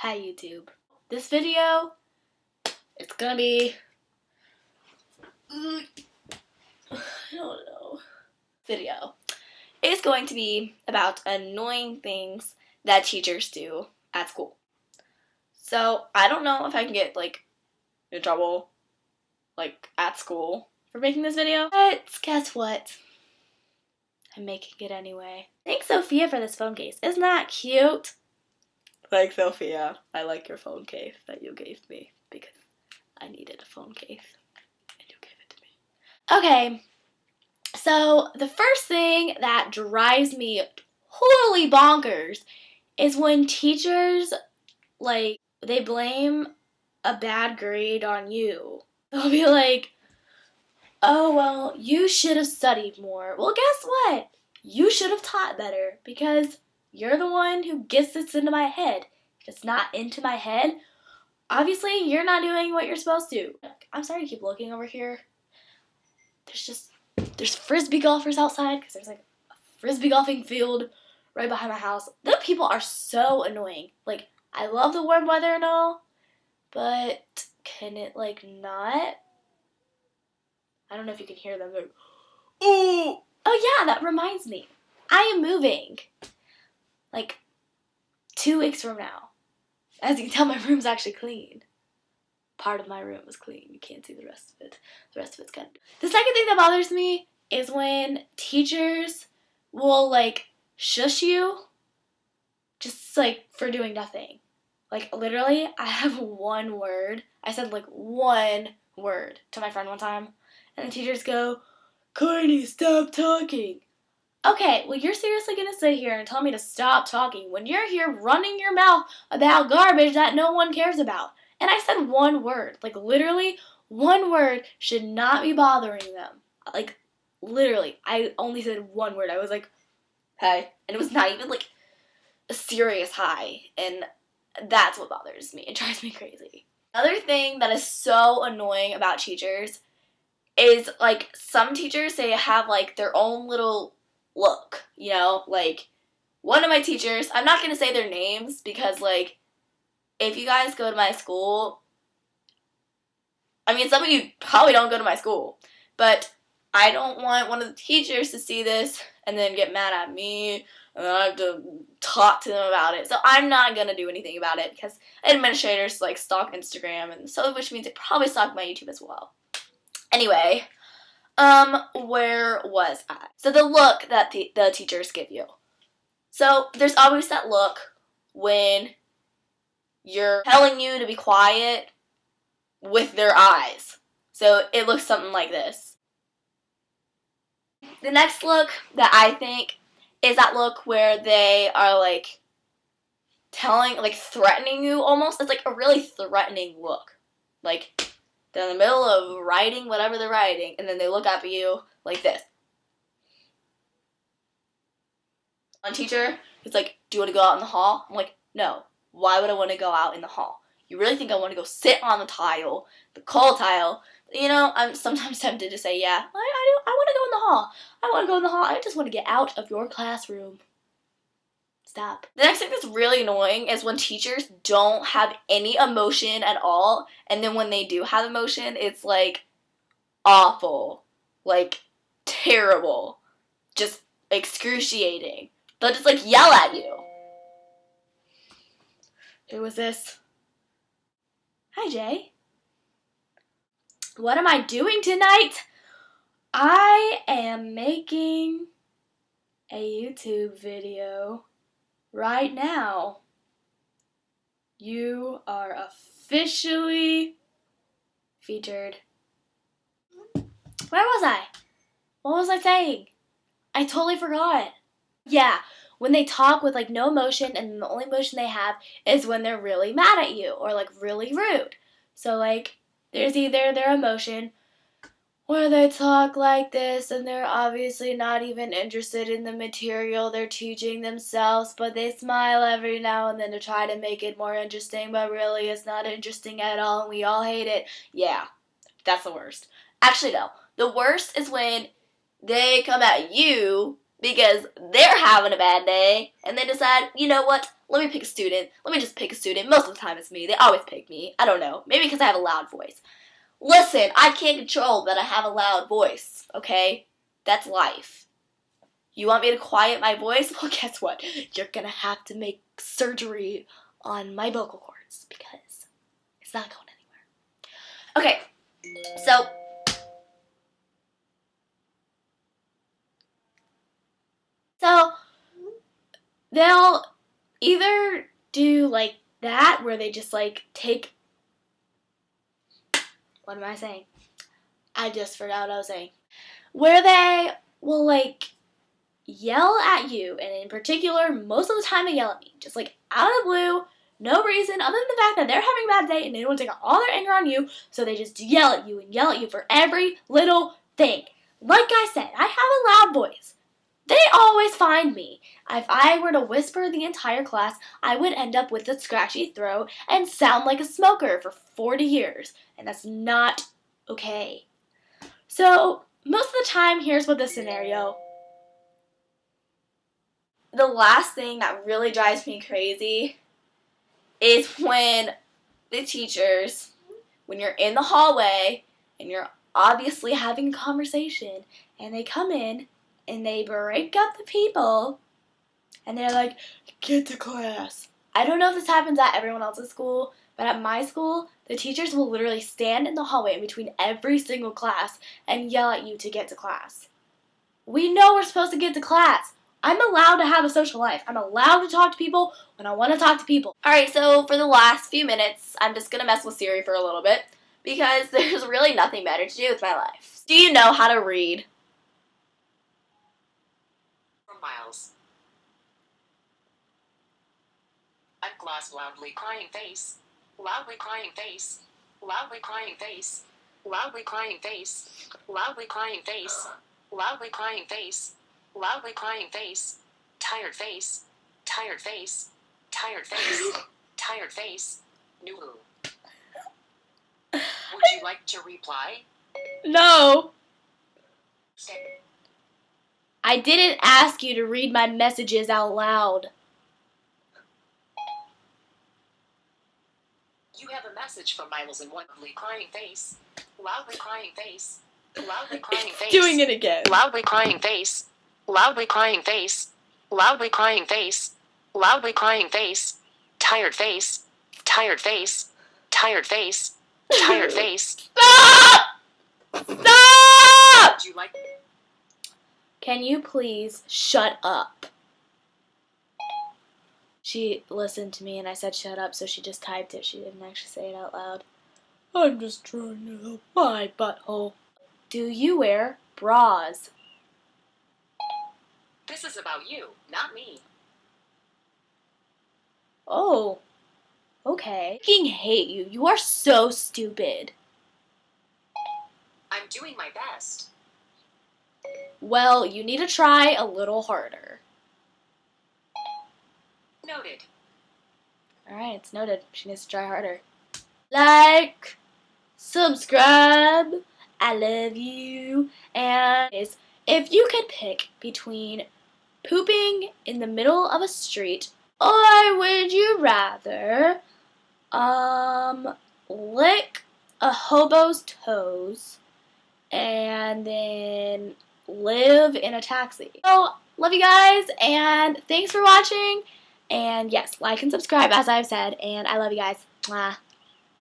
Hi YouTube. This video, it's gonna be, I don't know, video. It's going to be about annoying things that teachers do at school. So I don't know if I can get in trouble at school for making this video, but guess what? I'm making it anyway. Thanks Sophia for this phone case. Isn't that cute? Thanks Sophia. I like your phone case that you gave me because I needed a phone case and you gave it to me. Okay, so the first thing that drives me totally bonkers is when teachers, they blame a bad grade on you. They'll be like, oh, well, you should have studied more. Well, guess what? You should have taught better because you're the one who gets this into my head. If it's not into my head, obviously you're not doing what you're supposed to. I'm sorry to keep looking over here. There's frisbee golfers outside because there's a frisbee golfing field right behind my house. The people are so annoying. I love the warm weather and all, but can it not? I don't know if you can hear them. Ooh! Oh yeah, that reminds me. I am moving. 2 weeks from now. As you can tell, my room's actually clean. Part of my room is clean. You can't see the rest of it. The rest of it's good. The second thing that bothers me is when teachers will shush you just for doing nothing. Literally, I have one word. I said one word to my friend one time, and the teachers go, "Courtney, stop talking." Okay, well, you're seriously gonna sit here and tell me to stop talking when you're here running your mouth about garbage that no one cares about? And I said one word. Literally, one word should not be bothering them. Literally, I only said one word. I was like, "Hi." And it was not even a serious hi. And that's what bothers me. It drives me crazy. Another thing that is so annoying about teachers is, some teachers, they have, their own little look, you know? One of my teachers, I'm not going to say their names because, if you guys go to my school, I mean, some of you probably don't go to my school, but I don't want one of the teachers to see this and then get mad at me, and then I have to talk to them about it. So I'm not going to do anything about it because administrators, stalk Instagram, and so which means they probably stalk my YouTube as well. Anyway, where was I? So the look that the teachers give you. So there's always that look when you're telling you to be quiet with their eyes. So it looks something like this. The next look that I think is that look where they are threatening you almost. It's a really threatening look. They're in the middle of writing whatever they're writing, and then they look up at you like this. One teacher is like, "Do you want to go out in the hall?" I'm like, "No. Why would I want to go out in the hall? You really think I want to go sit on the tile, the cold tile?" You know, I'm sometimes tempted to say, yeah, I do. I want to go in the hall. I want to go in the hall. I just want to get out of your classroom. Stop. The next thing that's really annoying is when teachers don't have any emotion at all, and then when they do have emotion, it's awful, terrible, just excruciating. They'll just yell at you. Who was this? Hi, Jay. What am I doing tonight? I am making a YouTube video right now. You are officially featured. Where was I? What was I saying? I totally forgot. Yeah, when they talk with no emotion, and the only emotion they have is when they're really mad at you or really rude. So there's either their emotion where they talk like this and they're obviously not even interested in the material they're teaching themselves, but they smile every now and then to try to make it more interesting, but really it's not interesting at all and we all hate it. Yeah, that's the worst. Actually, no. The worst is when they come at you because they're having a bad day, and they decide, you know what, let me pick a student. Let me just pick a student. Most of the time it's me. They always pick me. I don't know. Maybe because I have a loud voice. Listen, I can't control that I have a loud voice, okay? That's life. You want me to quiet my voice? Well, guess what? You're gonna have to make surgery on my vocal cords because it's not going anywhere. Okay, so they'll either do like that where they just like take, what am I saying? I just forgot what I was saying. Where they will like yell at you, and in particular, most of the time they yell at me, just like out of the blue, no reason other than the fact that they're having a bad day and they don't want to take all their anger on you, so they just yell at you and yell at you for every little thing. Like I said, I have a loud voice. They always find me. If I were to whisper the entire class, I would end up with a scratchy throat and sound like a smoker for 40 years, and that's not okay. So, most of the time, here's what the scenario. The last thing that really drives me crazy is when the teachers, when you're in the hallway and you're obviously having a conversation, and they come in and they break up the people and they're like, get to class. I don't know if this happens at everyone else's school, but at my school, the teachers will literally stand in the hallway in between every single class and yell at you to get to class. We know we're supposed to get to class. I'm allowed to have a social life. I'm allowed to talk to people when I want to talk to people. Alright, so for the last few minutes, I'm just going to mess with Siri for a little bit because there's really nothing better to do with my life. Do you know how to read? From Miles. At class, loudly crying face. Loudly crying face. Loudly crying face. Loudly crying face. Loudly crying face. Loudly crying face. Loudly crying face. Tired face. Tired face. Tired face. Tired face. New. Would you like to reply? No. I didn't ask you to read my messages out loud. You have a message from Miles in one loudly crying face. Loudly crying face. Loudly crying face. Doing it again. Loudly crying face. Loudly crying face. Loudly crying face. Loudly crying face. Tired face. Tired face. Tired face. Tired face. Stop! Stop! Would you like? Can you please shut up? She listened to me and I said shut up, so she just typed it. She didn't actually say it out loud. I'm just trying to help my butthole. Do you wear bras? This is about you, not me. Oh, okay. I fucking hate you. You are so stupid. I'm doing my best. Well, you need to try a little harder. Noted. Alright, it's noted. She needs to try harder. Like, subscribe, I love you, and if you could pick between pooping in the middle of a street, or would you rather, lick a hobo's toes and then live in a taxi? So, love you guys, and thanks for watching. And yes, like and subscribe as I've said, and I love you guys. Mwah.